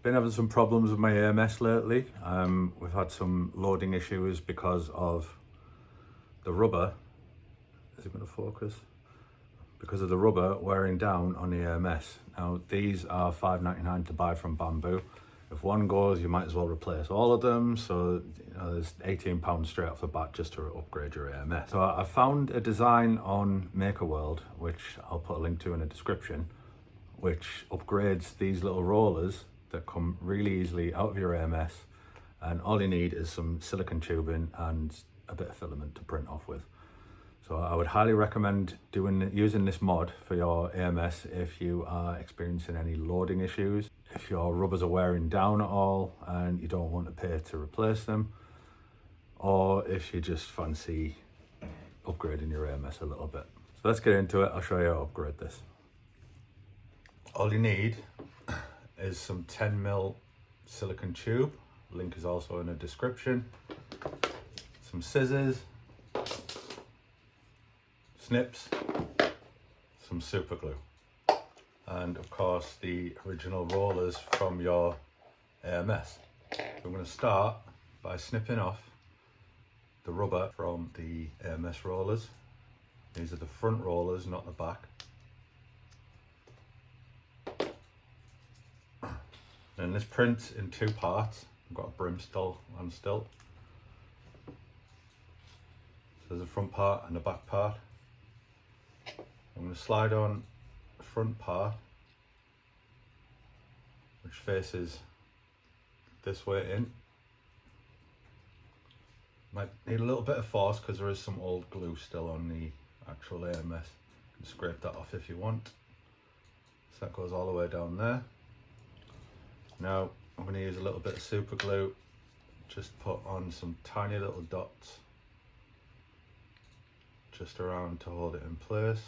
Been having some problems with my AMS lately. We've had some loading issues because of the rubber. Is it going to focus? Because of the rubber wearing down on the AMS. Now these are $5.99 to buy from Bambu. If one goes, you might as well replace all of them. So there's £18 straight off the bat just to upgrade your AMS. So I found a design on MakerWorld, which I'll put a link to in the description, which upgrades these little rollers that come really easily out of your AMS, and all you need is some silicone tubing and a bit of filament to print off with. So I would highly recommend using this mod for your AMS if you are experiencing any loading issues, if your rubbers are wearing down at all and you don't want to pay to replace them, or if you just fancy upgrading your AMS a little bit. So let's get into it. I'll show you how to upgrade this. All you need is some 10mm silicone tube. Link is also in the description. Some scissors, snips, some super glue, and of course the original rollers from your AMS. I'm going to start by snipping off the rubber from the AMS rollers. These are the front rollers, not the back. And this prints in two parts. I've got a brim and stilt. So there's a front part and a back part. I'm going to slide on the front part, which faces this way in. Might need a little bit of force because there is some old glue still on the actual AMS. You can scrape that off if you want. So that goes all the way down there. Now I'm going to use a little bit of super glue, just put on some tiny little dots just around to hold it in place.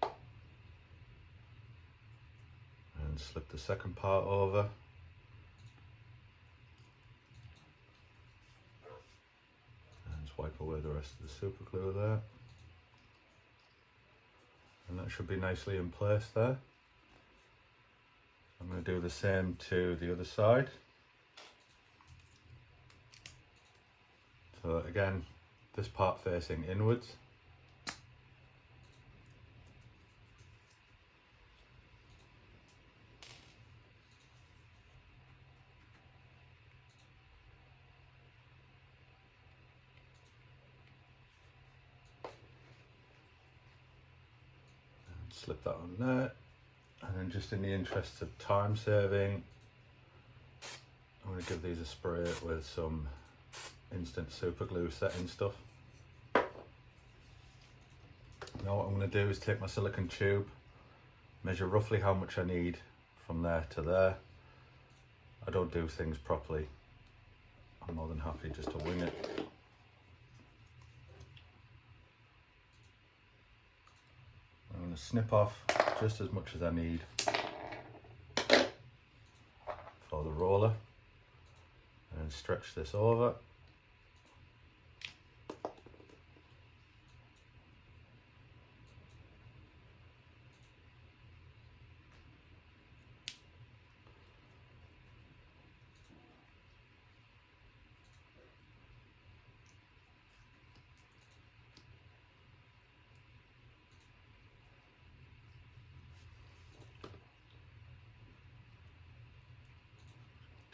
And slip the second part over. And just wipe away the rest of the super glue there. And that should be nicely in place there. I'm going to do the same to the other side. So again, this part facing inwards. Slip that on there, and then just in the interest of time saving, I'm going to give these a spray with some instant super glue setting stuff. Now what I'm going to do is take my silicone tube, measure roughly how much I need from there to there. I don't do things properly. I'm more than happy just to wing it. I'm going to snip off just as much as I need for the roller, and then stretch this over.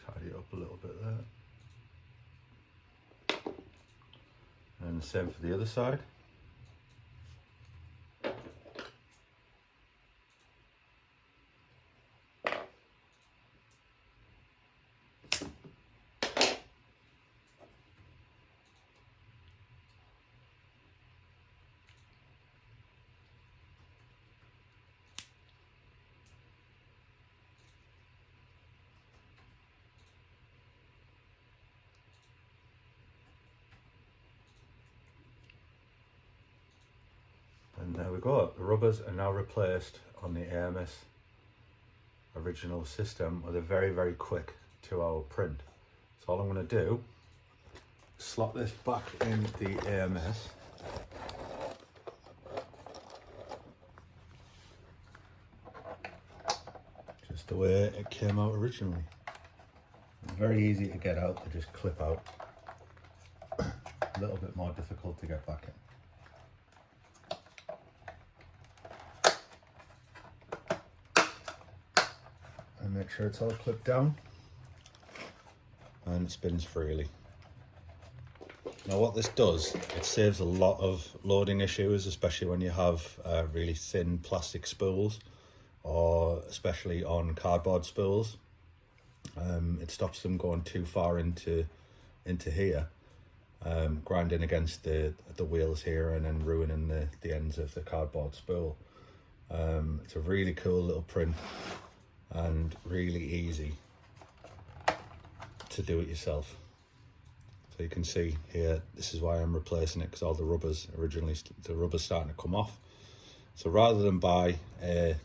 Tidy it up a little bit there. And the same for the other side. And there we go, the rubbers are now replaced on the AMS original system with a very, very quick 2-hour print. So all I'm going to do is slot this back in the AMS. the way it came out originally. Very easy to get out, they just clip out. A little bit more difficult to get back in. And make sure it's all clipped down and it spins freely. Now what this does, it saves a lot of loading issues, especially when you have really thin plastic spools, or especially on cardboard spools. It stops them going too far into here, grinding against the wheels here and then ruining the ends of the cardboard spool. It's a really cool little print and really easy to do it yourself. So you can see here, this is why I'm replacing it, because all the rubber's starting to come off. So rather than buy a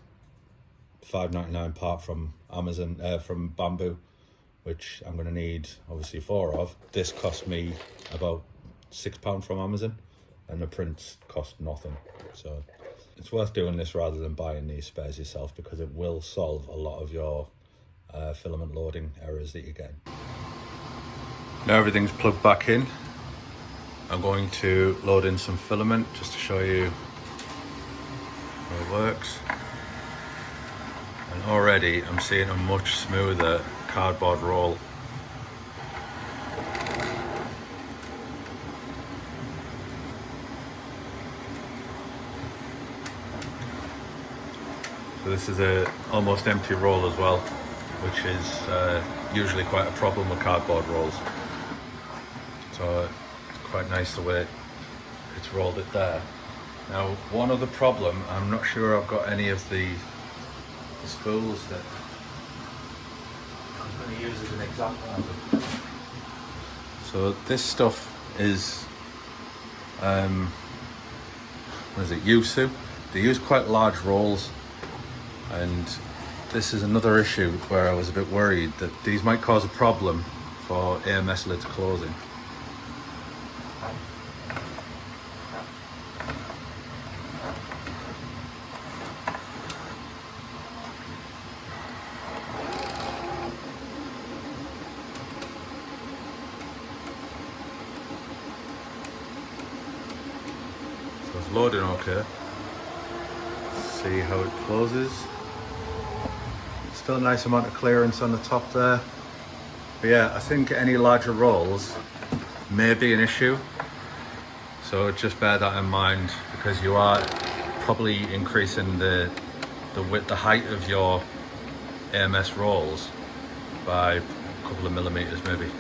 $5.99 part from Amazon, from Bambu, which I'm going to need obviously 4 of, this cost me about £6 from Amazon, and the prints cost nothing. So it's worth doing this rather than buying these spares yourself, because it will solve a lot of your filament loading errors that you get. Now everything's plugged back in, I'm going to load in some filament just to show you how it works. And already I'm seeing a much smoother cardboard roll. So this is a almost empty roll as well, which is usually quite a problem with cardboard rolls. So it's quite nice the way it's rolled it there. Now one other problem, I'm not sure I've got any of the spools that I'm going to use as an example of them. So this stuff is, what is it, Yusu? They use quite large rolls, and this is another issue where I was a bit worried that these might cause a problem for AMS lids closing. So it's loading okay. See how it closes. Still a nice amount of clearance on the top there. But yeah, I think any larger rolls may be an issue. So just bear that in mind, because you are probably increasing the width, the height of your AMS rolls by a couple of millimeters maybe.